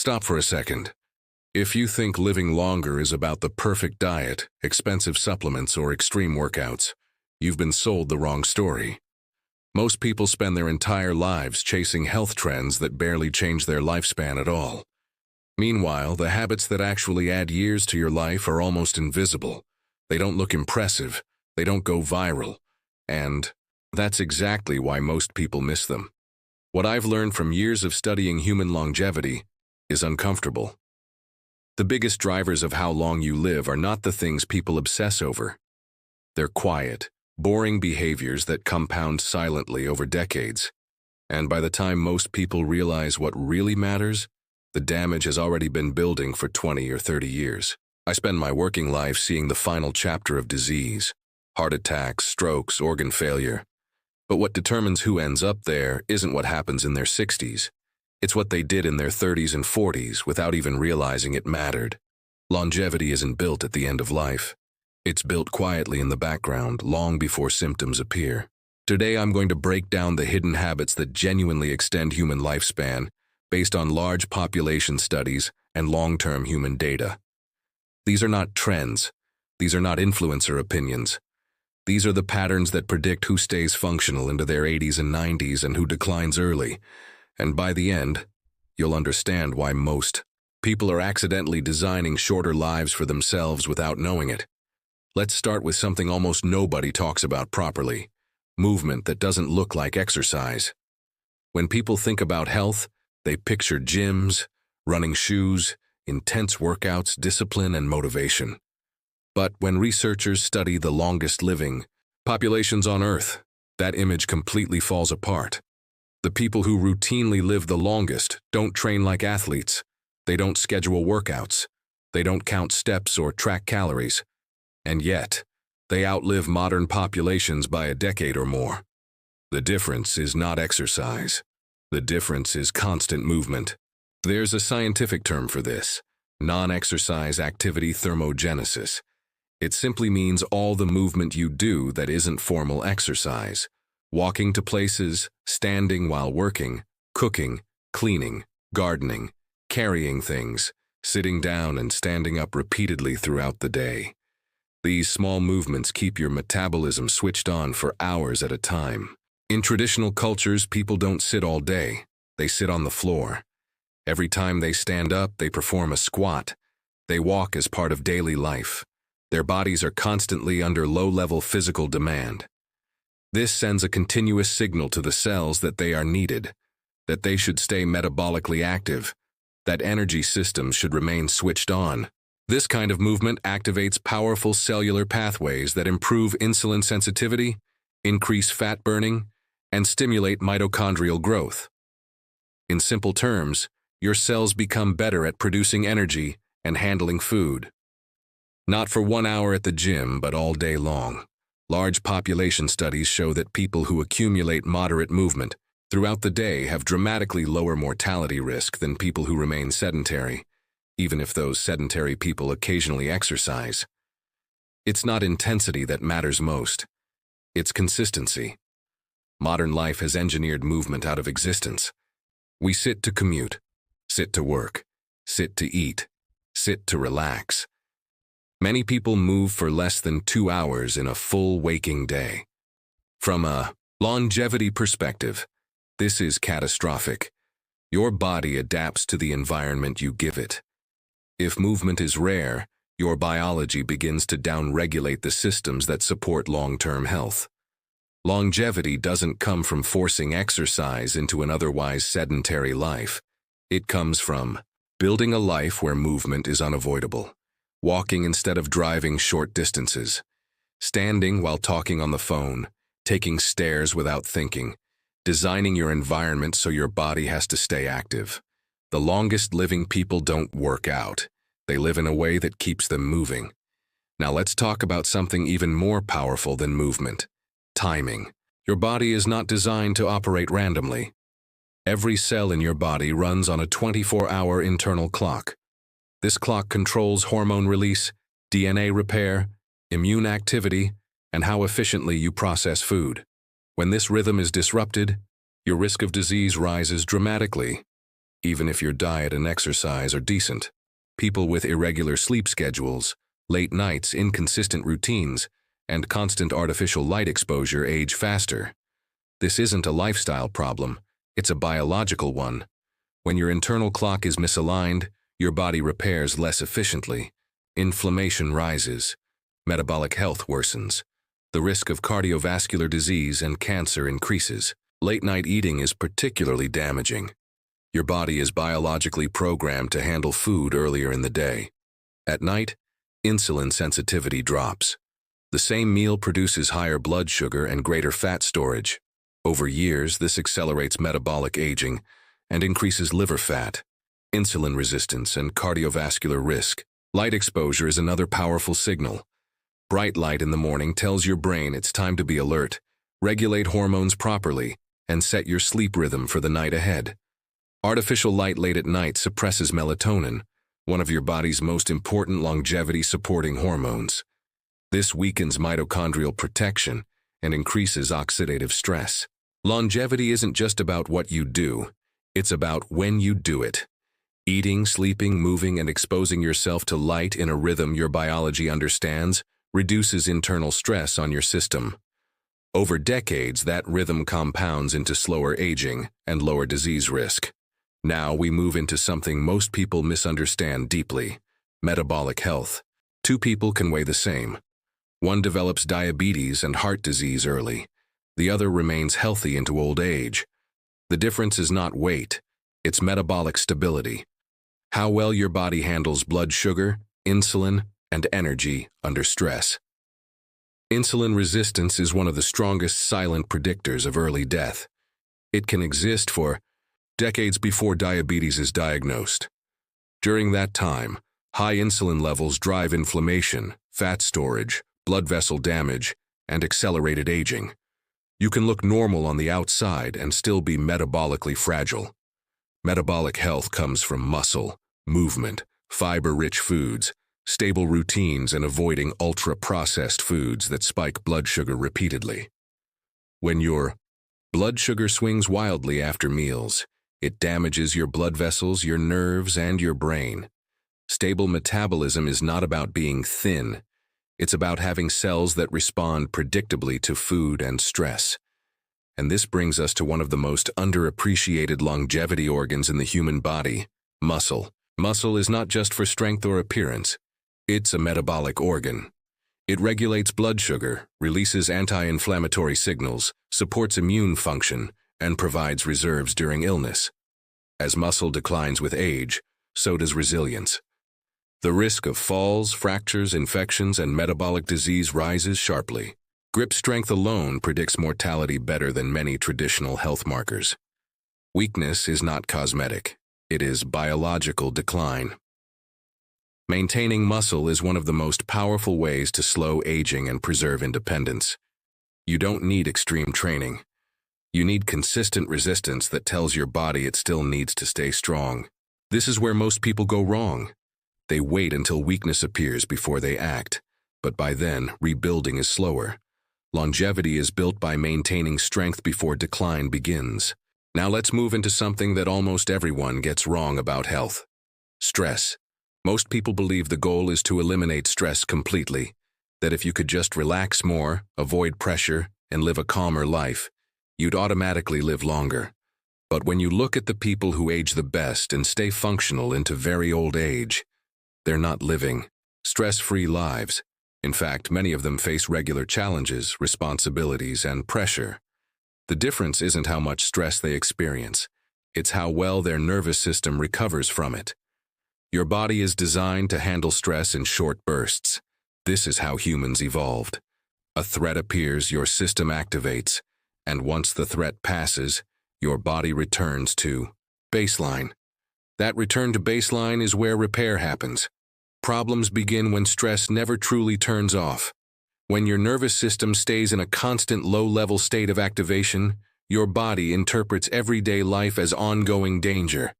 Stop for a second. If you think living longer is about the perfect diet, expensive supplements, or extreme workouts, you've been sold the wrong story. Most people spend their entire lives chasing health trends that barely change their lifespan at all. Meanwhile, the habits that actually add years to your life are almost invisible. They don't look impressive, they don't go viral, and that's exactly why most people miss them. What I've learned from years of studying human longevity is uncomfortable. The biggest drivers of how long you live are not the things people obsess over. They're quiet, boring behaviors that compound silently over decades. And by the time most people realize what really matters, the damage has already been building for 20 or 30 years. I spend my working life seeing the final chapter of disease: heart attacks, strokes, organ failure. But what determines who ends up there isn't what happens in their 60s. It's what they did in their 30s and 40s without even realizing it mattered. Longevity isn't built at the end of life. It's built quietly in the background, long before symptoms appear. Today I'm going to break down the hidden habits that genuinely extend human lifespan, based on large population studies and long-term human data. These are not trends. These are not influencer opinions. These are the patterns that predict who stays functional into their 80s and 90s and who declines early. And by the end, you'll understand why most people are accidentally designing shorter lives for themselves without knowing it. Let's start with something almost nobody talks about properly: movement that doesn't look like exercise. When people think about health, they picture gyms, running shoes, intense workouts, discipline, and motivation. But when researchers study the longest living populations on Earth, that image completely falls apart. The people who routinely live the longest don't train like athletes. They don't schedule workouts. They don't count steps or track calories. And yet, they outlive modern populations by a decade or more. The difference is not exercise. The difference is constant movement. There's a scientific term for this: non-exercise activity thermogenesis. It simply means all the movement you do that isn't formal exercise. Walking to places, standing while working, cooking, cleaning, gardening, carrying things, sitting down and standing up repeatedly throughout the day. These small movements keep your metabolism switched on for hours at a time. In traditional cultures, people don't sit all day. They sit on the floor. Every time they stand up, they perform a squat. They walk as part of daily life. Their bodies are constantly under low-level physical demand. This sends a continuous signal to the cells that they are needed, that they should stay metabolically active, that energy systems should remain switched on. This kind of movement activates powerful cellular pathways that improve insulin sensitivity, increase fat burning, and stimulate mitochondrial growth. In simple terms, your cells become better at producing energy and handling food. Not for 1 hour at the gym, but all day long. Large population studies show that people who accumulate moderate movement throughout the day have dramatically lower mortality risk than people who remain sedentary, even if those sedentary people occasionally exercise. It's not intensity that matters most. It's consistency. Modern life has engineered movement out of existence. We sit to commute, sit to work, sit to eat, sit to relax. Many people move for less than 2 hours in a full waking day. From a longevity perspective, this is catastrophic. Your body adapts to the environment you give it. If movement is rare, your biology begins to downregulate the systems that support long-term health. Longevity doesn't come from forcing exercise into an otherwise sedentary life. It comes from building a life where movement is unavoidable. Walking instead of driving short distances, standing while talking on the phone, taking stairs without thinking, designing your environment so your body has to stay active. The longest living people don't work out. They live in a way that keeps them moving. Now let's talk about something even more powerful than movement: timing. Your body is not designed to operate randomly. Every cell in your body runs on a 24-hour internal clock. This clock controls hormone release, DNA repair, immune activity, and how efficiently you process food. When this rhythm is disrupted, your risk of disease rises dramatically. even if your diet and exercise are decent. People with irregular sleep schedules, late nights, inconsistent routines, and constant artificial light exposure age faster. This isn't a lifestyle problem, it's a biological one. When your internal clock is misaligned, your body repairs less efficiently. Inflammation rises. Metabolic health worsens. The risk of cardiovascular disease and cancer increases. Late-night eating is particularly damaging. Your body is biologically programmed to handle food earlier in the day. At night, insulin sensitivity drops. The same meal produces higher blood sugar and greater fat storage. Over years, this accelerates metabolic aging and increases liver fat, insulin resistance, and cardiovascular risk. Light exposure is another powerful signal. Bright light in the morning tells your brain it's time to be alert, regulate hormones properly, and set your sleep rhythm for the night ahead. Artificial light late at night suppresses melatonin, one of your body's most important longevity-supporting hormones. This weakens mitochondrial protection and increases oxidative stress. Longevity isn't just about what you do, it's about when you do it. Eating, sleeping, moving, and exposing yourself to light in a rhythm your biology understands reduces internal stress on your system. Over decades, that rhythm compounds into slower aging and lower disease risk. Now we move into something most people misunderstand deeply: metabolic health. Two people can weigh the same. One develops diabetes and heart disease early. The other remains healthy into old age. The difference is not weight, it's metabolic stability. How well your body handles blood sugar, insulin, and energy under stress. Insulin resistance is one of the strongest silent predictors of early death. It can exist for decades before diabetes is diagnosed. During that time, high insulin levels drive inflammation, fat storage, blood vessel damage, and accelerated aging. You can look normal on the outside and still be metabolically fragile. Metabolic health comes from muscle, movement, fiber-rich foods, stable routines, and avoiding ultra-processed foods that spike blood sugar repeatedly. When your blood sugar swings wildly after meals, it damages your blood vessels, your nerves, and your brain. Stable metabolism is not about being thin. It's about having cells that respond predictably to food and stress. And this brings us to one of the most underappreciated longevity organs in the human body: muscle. Muscle is not just for strength or appearance. It's a metabolic organ. It regulates blood sugar, releases anti-inflammatory signals, supports immune function, and provides reserves during illness. As muscle declines with age, so does resilience. The risk of falls, fractures, infections, and metabolic disease rises sharply. Grip strength alone predicts mortality better than many traditional health markers. Weakness is not cosmetic. It is biological decline. Maintaining muscle is one of the most powerful ways to slow aging and preserve independence. You don't need extreme training. You need consistent resistance that tells your body it still needs to stay strong. This is where most people go wrong. They wait until weakness appears before they act, but by then, rebuilding is slower. Longevity is built by maintaining strength before decline begins. Now let's move into something that almost everyone gets wrong about health: stress. Most people believe the goal is to eliminate stress completely, that if you could just relax more, avoid pressure, and live a calmer life, you'd automatically live longer. But when you look at the people who age the best and stay functional into very old age, they're not living stress-free lives. In fact, many of them face regular challenges, responsibilities, and pressure. The difference isn't how much stress they experience. It's how well their nervous system recovers from it. Your body is designed to handle stress in short bursts. This is how humans evolved. A threat appears, your system activates, and once the threat passes, your body returns to baseline. That return to baseline is where repair happens. Problems begin when stress never truly turns off. When your nervous system stays in a constant low-level state of activation, your body interprets everyday life as ongoing danger.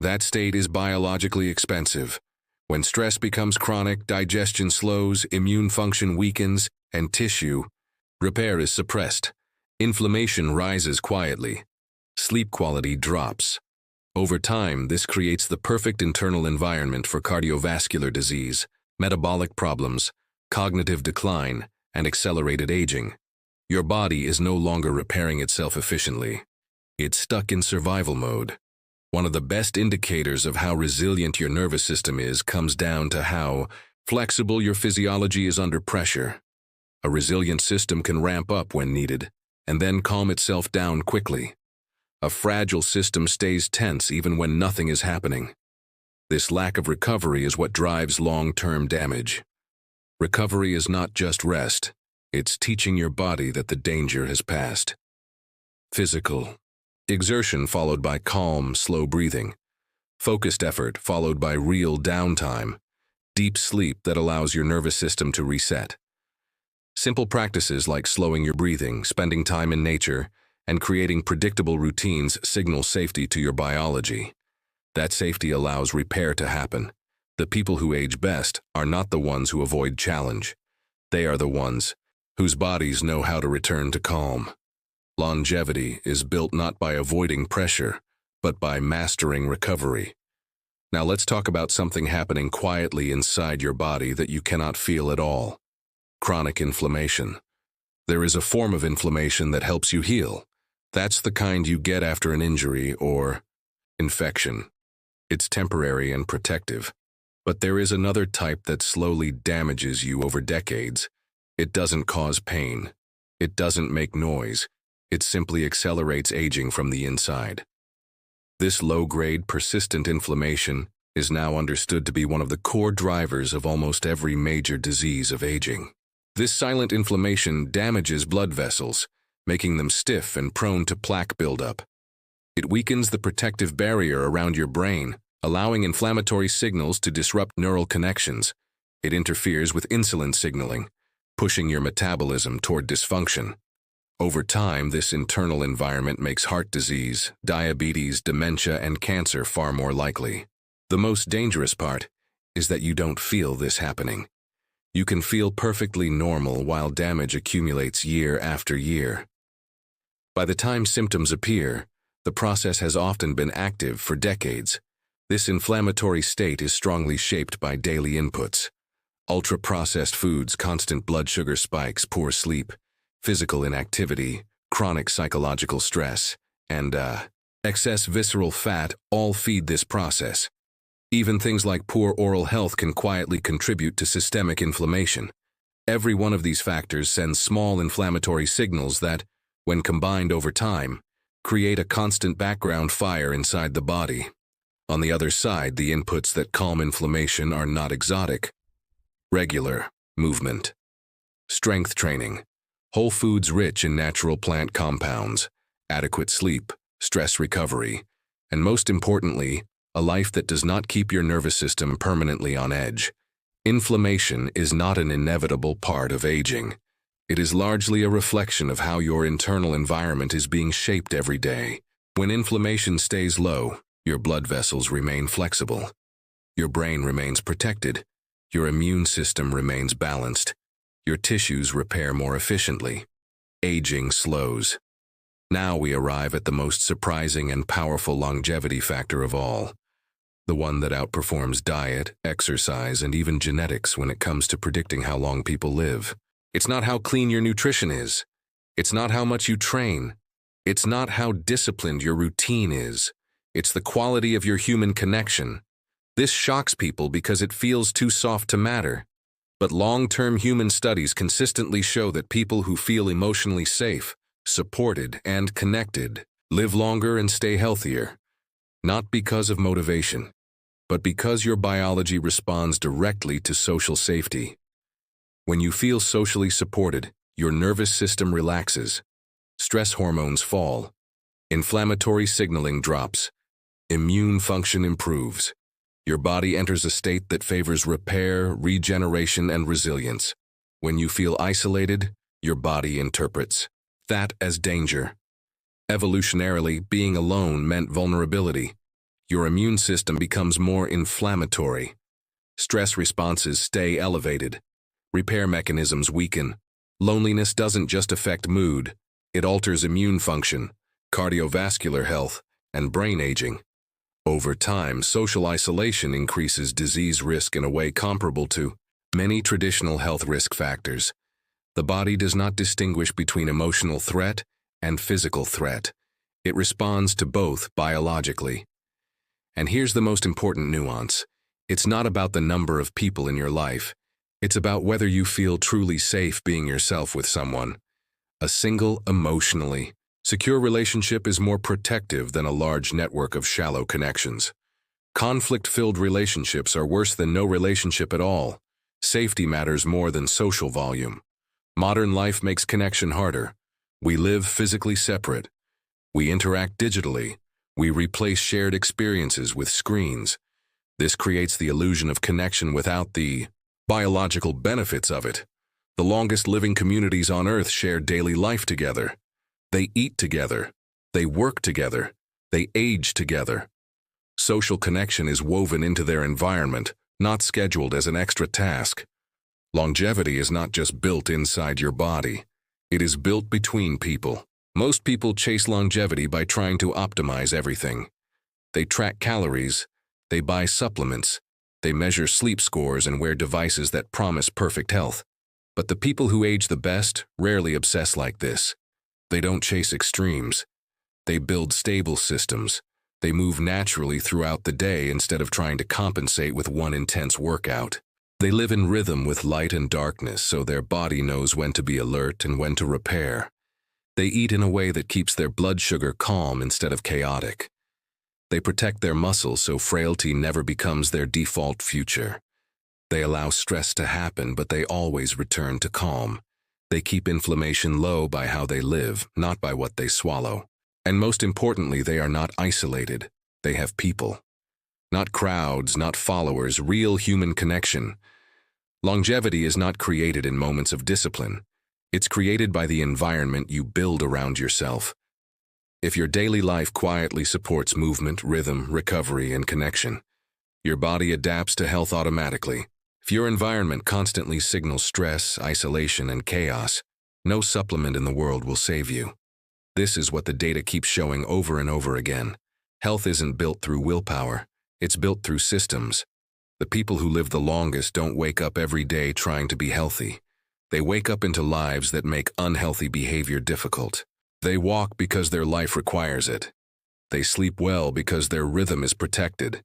That state is biologically expensive. When stress becomes chronic, digestion slows, immune function weakens, and tissue repair is suppressed. Inflammation rises quietly. Sleep quality drops. Over time, this creates the perfect internal environment for cardiovascular disease, metabolic problems, cognitive decline, and accelerated aging. Your body is no longer repairing itself efficiently. It's stuck in survival mode. One of the best indicators of how resilient your nervous system is comes down to how flexible your physiology is under pressure. A resilient system can ramp up when needed, and then calm itself down quickly. A fragile system stays tense even when nothing is happening. This lack of recovery is what drives long-term damage. Recovery is not just rest. It's teaching your body that the danger has passed. Physical. Exertion followed by calm, slow breathing. Focused effort followed by real downtime. Deep sleep that allows your nervous system to reset. Simple practices like slowing your breathing, spending time in nature, and creating predictable routines signal safety to your biology. That safety allows repair to happen. The people who age best are not the ones who avoid challenge. They are the ones whose bodies know how to return to calm. Longevity is built not by avoiding pressure, but by mastering recovery. Now let's talk about something happening quietly inside your body that you cannot feel at all. Chronic inflammation. There is a form of inflammation that helps you heal. That's the kind you get after an injury or infection. It's temporary and protective. But there is another type that slowly damages you over decades. It doesn't cause pain. It doesn't make noise. It simply accelerates aging from the inside. This low-grade, persistent inflammation is now understood to be one of the core drivers of almost every major disease of aging. This silent inflammation damages blood vessels, making them stiff and prone to plaque buildup. It weakens the protective barrier around your brain, allowing inflammatory signals to disrupt neural connections. It interferes with insulin signaling, pushing your metabolism toward dysfunction. Over time, this internal environment makes heart disease, diabetes, dementia, and cancer far more likely. The most dangerous part is that you don't feel this happening. You can feel perfectly normal while damage accumulates year after year. By the time symptoms appear, the process has often been active for decades. This inflammatory state is strongly shaped by daily inputs. Ultra-processed foods, constant blood sugar spikes, poor sleep, physical inactivity, chronic psychological stress, and excess visceral fat all feed this process. Even things like poor oral health can quietly contribute to systemic inflammation. Every one of these factors sends small inflammatory signals that, when combined over time, create a constant background fire inside the body. On the other side, the inputs that calm inflammation are not exotic. Regular movement, strength training, whole foods rich in natural plant compounds, adequate sleep, stress recovery, and most importantly, a life that does not keep your nervous system permanently on edge. Inflammation is not an inevitable part of aging. It is largely a reflection of how your internal environment is being shaped every day. When inflammation stays low, your blood vessels remain flexible. Your brain remains protected. Your immune system remains balanced. Your tissues repair more efficiently. Aging slows. Now we arrive at the most surprising and powerful longevity factor of all. The one that outperforms diet, exercise, and even genetics when it comes to predicting how long people live. It's not how clean your nutrition is. It's not how much you train. It's not how disciplined your routine is. It's the quality of your human connection. This shocks people because it feels too soft to matter. But long-term human studies consistently show that people who feel emotionally safe, supported, and connected live longer and stay healthier. Not because of motivation, but because your biology responds directly to social safety. When you feel socially supported, your nervous system relaxes. Stress hormones fall. Inflammatory signaling drops. Immune function improves. Your body enters a state that favors repair, regeneration, and resilience. When you feel isolated, your body interprets that as danger. Evolutionarily, being alone meant vulnerability. Your immune system becomes more inflammatory. Stress responses stay elevated. Repair mechanisms weaken. Loneliness doesn't just affect mood, it alters immune function, cardiovascular health, and brain aging. Over time, social isolation increases disease risk in a way comparable to many traditional health risk factors. The body does not distinguish between emotional threat and physical threat. It responds to both biologically. And here's the most important nuance. It's not about the number of people in your life. It's about whether you feel truly safe being yourself with someone. A single, emotionally secure relationship is more protective than a large network of shallow connections. Conflict-filled relationships are worse than no relationship at all. Safety matters more than social volume. Modern life makes connection harder. We live physically separate. We interact digitally. We replace shared experiences with screens. This creates the illusion of connection without the biological benefits of it. The longest living communities on Earth share daily life together. They eat together. They work together. They age together. Social connection is woven into their environment, not scheduled as an extra task. Longevity is not just built inside your body. It is built between people. Most people chase longevity by trying to optimize everything. They track calories. They buy supplements. They measure sleep scores and wear devices that promise perfect health. But the people who age the best rarely obsess like this. They don't chase extremes. They build stable systems. They move naturally throughout the day instead of trying to compensate with one intense workout. They live in rhythm with light and darkness, so their body knows when to be alert and when to repair. They eat in a way that keeps their blood sugar calm instead of chaotic. They protect their muscles so frailty never becomes their default future. They allow stress to happen, but they always return to calm. They keep inflammation low by how they live, not by what they swallow. And most importantly, they are not isolated. They have people. Not crowds, not followers, real human connection. Longevity is not created in moments of discipline. It's created by the environment you build around yourself. If your daily life quietly supports movement, rhythm, recovery, and connection, your body adapts to health automatically. If your environment constantly signals stress, isolation, and chaos, no supplement in the world will save you. This is what the data keeps showing over and over again. Health isn't built through willpower. It's built through systems. The people who live the longest don't wake up every day trying to be healthy. They wake up into lives that make unhealthy behavior difficult. They walk because their life requires it. They sleep well because their rhythm is protected.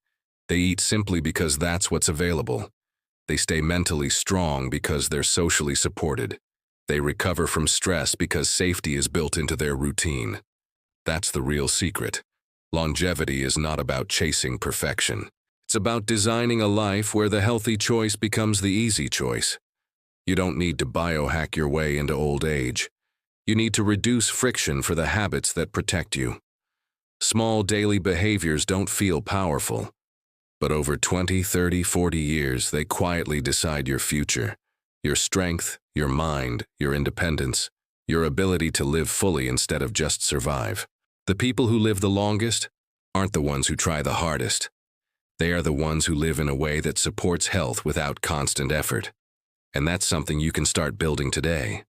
They eat simply because that's what's available. They stay mentally strong because they're socially supported. They recover from stress because safety is built into their routine. That's the real secret. Longevity is not about chasing perfection. It's about designing a life where the healthy choice becomes the easy choice. You don't need to biohack your way into old age. You need to reduce friction for the habits that protect you. Small daily behaviors don't feel powerful, but over 20, 30, 40 years, they quietly decide your future, your strength, your mind, your independence, your ability to live fully instead of just survive. The people who live the longest aren't the ones who try the hardest. They are the ones who live in a way that supports health without constant effort. And that's something you can start building today.